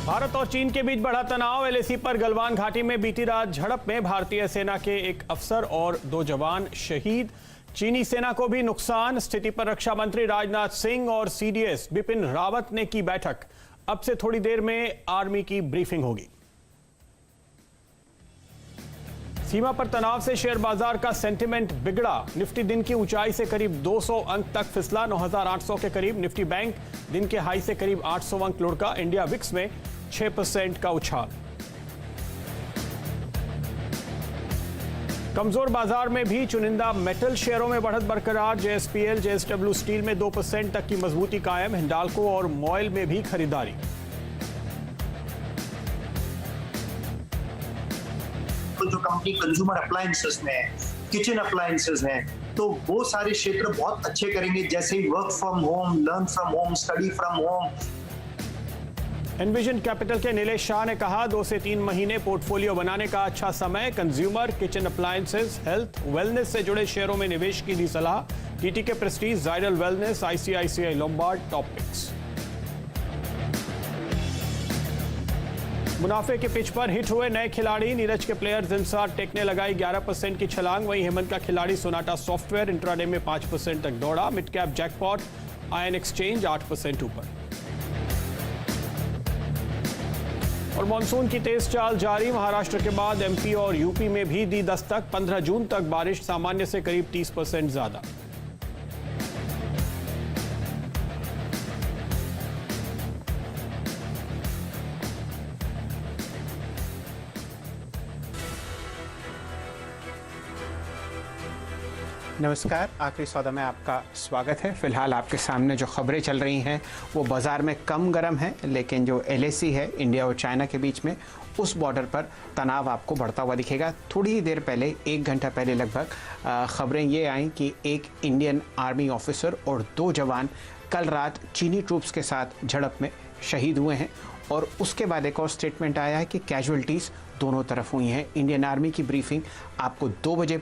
भारत और चीन के बीच बढ़ा तनाव। एलएसी पर गलवान घाटी में बीती रात झड़प में भारतीय सेना के एक अफसर और 2 जवान शहीद। चीनी सेना को भी नुकसान। स्थिति पर रक्षा मंत्री राजनाथ सिंह और सीडीएस बिपिन रावत ने की बैठक। अब से थोड़ी देर में आर्मी की ब्रीफिंग होगी। सीमा पर तनाव से शेयर बाजार का सेंटिमेंट बिगड़ा। निफ्टी दिन की ऊंचाई से करीब 200 अंक तक फिसला, 9800 के करीब। निफ्टी बैंक दिन के हाई से करीब 800 अंक लुढ़का। इंडिया विक्स में 6% का उछाल। कमजोर बाजार में भी चुनिंदा मेटल शेयरों में बढ़त बरकरार। जेएसपीएल, जेएसडब्ल्यू स्टील में 2% तक की मजबूती कायम। हिंडाल्को और मॉयल में भी खरीदारी। तो जो कंपनी कंज्यूमर अप्लायंसेस में है, किचन अप्लायंसेस हैं, तो वो सारे क्षेत्र बहुत अच्छे करेंगे, जैसे ही work from home, learn from home, study from home. Envision Capital के नीलेश शाह ने कहा 2 से 3 महीने पोर्टफोलियो बनाने का अच्छा समय। Consumer, kitchen appliances, health, wellness से जुड़े शेयरों में निवेश की दी सलाह। TTK Prestige, Zydus Wellness, ICICI Lombard top picks. मुनाफे के पिच पर हिट हुए नए खिलाड़ी। नीरज के प्लेयर्स इंसार टेक ने लगाई 11% की छलांग। वहीं हेमंत का खिलाड़ी सोनाटा सॉफ्टवेयर इंट्राडे में 5% तक दौड़ा। Mid cap jackpot ion exchange 8% ऊपर। और मॉनसून की तेज चाल जारी। महाराष्ट्र के बाद एमपी और यूपी में भी दी दस्तक। 15 जून तक बारिश सामान्य से करीब 30% ज्यादा। नमस्कार, आखिरी सौदा में आपका स्वागत है। फिलहाल आपके सामने जो खबरें चल रही हैं वो बाज़ार में कम गर्म है, लेकिन जो एलएसी है इंडिया और चाइना के बीच में, उस बॉर्डर पर तनाव आपको बढ़ता हुआ दिखेगा। थोड़ी ही देर पहले, 1 घंटा पहले लगभग, खबरें ये आईं कि एक इंडियन आर्मी ऑफिसर और 2 जवान कल रात चीनी ट्रूप्स के साथ झड़प में शहीद हुए हैं। और उसके बाद एक और स्टेटमेंट आया है कि कैजुअल्टीज़ दोनों तरफ हुई हैं। इंडियन आर्मी की ब्रीफिंग आपको 2 बजे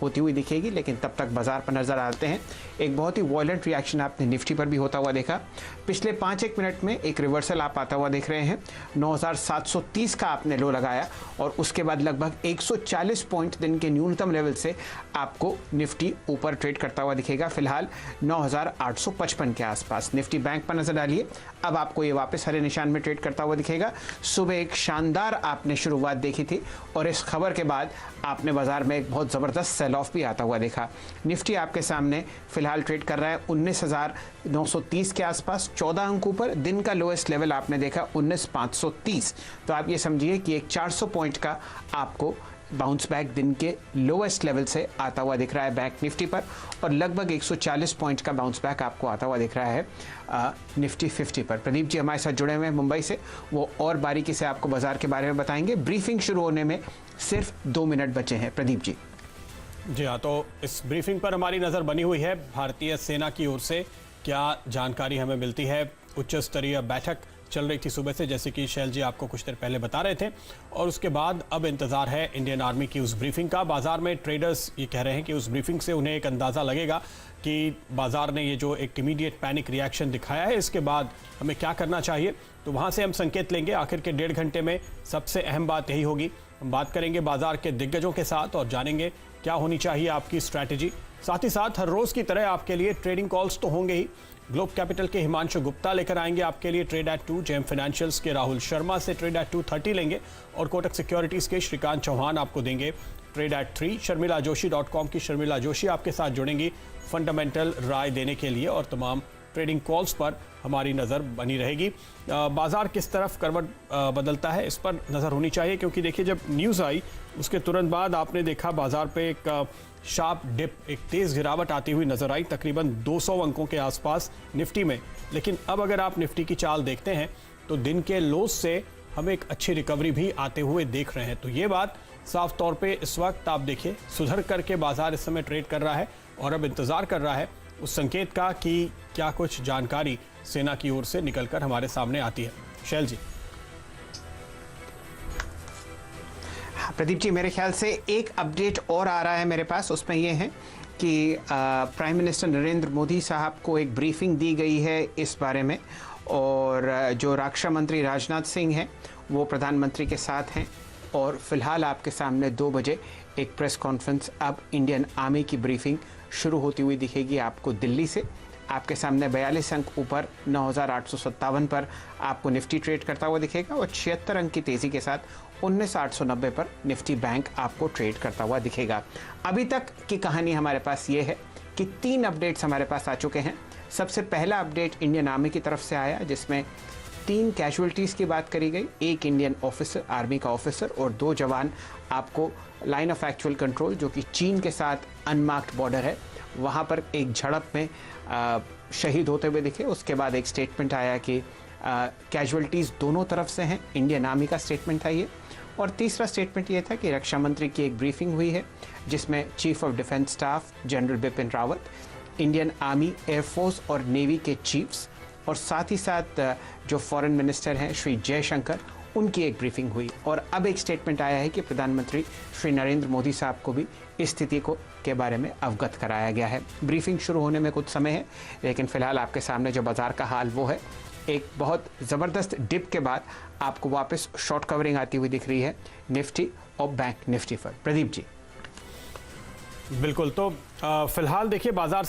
होती हुई दिखेगी, लेकिन तब तक बाजार पर नज़र आते हैं। एक बहुत ही वॉयलेंट रिएक्शन आपने निफ्टी पर भी होता हुआ देखा। पिछले 5-1 मिनट में एक रिवर्सल आप आता हुआ देख रहे हैं। 9730 का आपने लो लगाया और उसके बाद लगभग 140 पॉइंट दिन के न्यूनतम लेवल से आपको निफ्टी ऊपर ट्रेड करता हुआ दिखेगा। फिलहाल 9855 के आसपास। निफ्टी बैंक पर नजर डालिए, अब आपको ये वापस हरे निशान में ट्रेड करता हुआ दिखेगा। सुबह एक शानदार आपने शुरुआत देखी थी और इस खबर के बाद आपने बाजार में एक बहुत ज़बरदस्त सेल ऑफ भी आता हुआ देखा। निफ्टी आपके सामने फिलहाल ट्रेड कर रहा है 19,930 के आसपास, 14 अंक ऊपर। दिन का लोएस्ट लेवल आपने देखा 19,530। तो आप ये समझिए कि एक 400 पॉइंट का आपको बाउंस बैक दिन के लोएस्ट लेवल से आता हुआ दिख रहा है बैंक निफ्टी पर, और लगभग 140 पॉइंट का बाउंस बैक आपको आता हुआ दिख रहा है निफ्टी 50 पर। प्रदीप जी हमारे साथ जुड़े हुए हैं मुंबई से, वो और बारीकी से आपको बाजार के बारे में बताएंगे। ब्रीफिंग शुरू होने में सिर्फ 2 मिनट बचे हैं। प्रदीप जी। जी हाँ, तो इस ब्रीफिंग पर हमारी नज़र बनी हुई है। भारतीय सेना की ओर से क्या जानकारी हमें मिलती है। उच्च स्तरीय बैठक चल रही थी सुबह से, जैसे कि शैल जी आपको कुछ देर पहले बता रहे थे, और उसके बाद अब इंतजार है इंडियन आर्मी की उस ब्रीफिंग का। बाजार में ट्रेडर्स ये कह रहे हैं कि उस ब्रीफिंग से उन्हें एक अंदाज़ा लगेगा कि बाजार ने ये जो एक इमीडिएट पैनिक रिएक्शन दिखाया है, इसके बाद हमें क्या करना चाहिए। तो वहाँ से हम संकेत लेंगे। आखिर के 1.5 घंटे में सबसे अहम बात यही होगी। हम बात करेंगे बाजार के दिग्गजों के साथ और जानेंगे क्या होनी चाहिए आपकी स्ट्रैटेजी। साथ ही साथ हर रोज़ की तरह आपके लिए ट्रेडिंग कॉल्स तो होंगे ही। ग्लोब कैपिटल के हिमांशु गुप्ता लेकर आएंगे आपके लिए ट्रेड एट 2। जेम फाइनेंशियल्स के राहुल शर्मा से ट्रेड एट 2:30 लेंगे, और कोटक सिक्योरिटीज़ के श्रीकांत चौहान आपको देंगे trade at 3। Sharmila Joshi .com की शर्मिला जोशी आपके साथ जुड़ेंगी फंडामेंटल राय देने के लिए, और तमाम ट्रेडिंग कॉल्स पर हमारी नज़र बनी रहेगी। बाजार किस तरफ करवट बदलता है, इस पर नज़र होनी चाहिए, क्योंकि देखिए जब न्यूज़ आई उसके तुरंत बाद आपने देखा बाजार पे एक शार्प डिप, एक तेज़ गिरावट आती हुई नज़र आई, तकरीबन 200 अंकों के आसपास निफ्टी में। लेकिन अब अगर आप निफ्टी की चाल देखते हैं तो दिन के लोज से हमें एक अच्छी रिकवरी भी आते हुए देख रहे हैं। तो ये बात साफ तौर पे इस वक्त आप देखिए सुधर करके बाजार इस समय ट्रेड कर रहा है, और अब इंतज़ार कर रहा है उस संकेत का कि क्या कुछ जानकारी सेना की ओर से निकलकर हमारे सामने आती है। शैल जी। प्रदीप जी, मेरे ख्याल से एक अपडेट और आ रहा है मेरे पास, उसमें ये है कि प्राइम मिनिस्टर नरेंद्र मोदी साहब को एक ब्रीफिंग दी गई है इस बारे में, और जो रक्षा मंत्री राजनाथ सिंह हैं वो प्रधानमंत्री के साथ हैं। और फिलहाल आपके सामने 2 बजे एक प्रेस कॉन्फ्रेंस अब इंडियन आर्मी की ब्रीफिंग शुरू होती हुई दिखेगी आपको दिल्ली से। आपके सामने 42 अंक ऊपर 9,857 पर आपको निफ्टी ट्रेड करता हुआ दिखेगा और 76 अंक की तेज़ी के साथ 19,890 पर निफ्टी बैंक आपको ट्रेड करता हुआ दिखेगा। अभी तक की कहानी हमारे पास ये है कि 3 अपडेट्स हमारे पास आ चुके हैं। सबसे पहला अपडेट इंडियन आर्मी की तरफ से आया जिसमें 3 कैजुअलिटीज़ की बात करी गई। एक इंडियन ऑफिसर, आर्मी का ऑफिसर और 2 जवान आपको लाइन ऑफ एक्चुअल कंट्रोल जो कि चीन के साथ अनमार्क्ड बॉर्डर है वहाँ पर एक झड़प में शहीद होते हुए दिखे। उसके बाद एक स्टेटमेंट आया कि कैजुअलिटीज़ दोनों तरफ से हैं, इंडियन आर्मी का स्टेटमेंट था ये। और तीसरा स्टेटमेंट ये था कि रक्षा मंत्री की एक ब्रीफिंग हुई है जिसमें chief of defence staff general Bipin Rawat, Indian army, air force और नेवी के चीफ्स और साथ ही साथ जो फॉरेन मिनिस्टर हैं श्री जयशंकर, उनकी एक ब्रीफिंग हुई। और अब एक स्टेटमेंट आया है कि प्रधानमंत्री श्री नरेंद्र मोदी साहब को भी इस स्थिति के बारे में अवगत कराया गया है। ब्रीफिंग शुरू होने में कुछ समय है लेकिन फिलहाल आपके सामने जो बाजार का हाल वो है एक बहुत ज़बरदस्त डिप के बाद आपको वापस शॉर्ट कवरिंग आती हुई दिख रही है निफ्टी और बैंक निफ्टी पर। प्रदीप जी। बिल्कुल, तो फिलहाल देखिए बाजार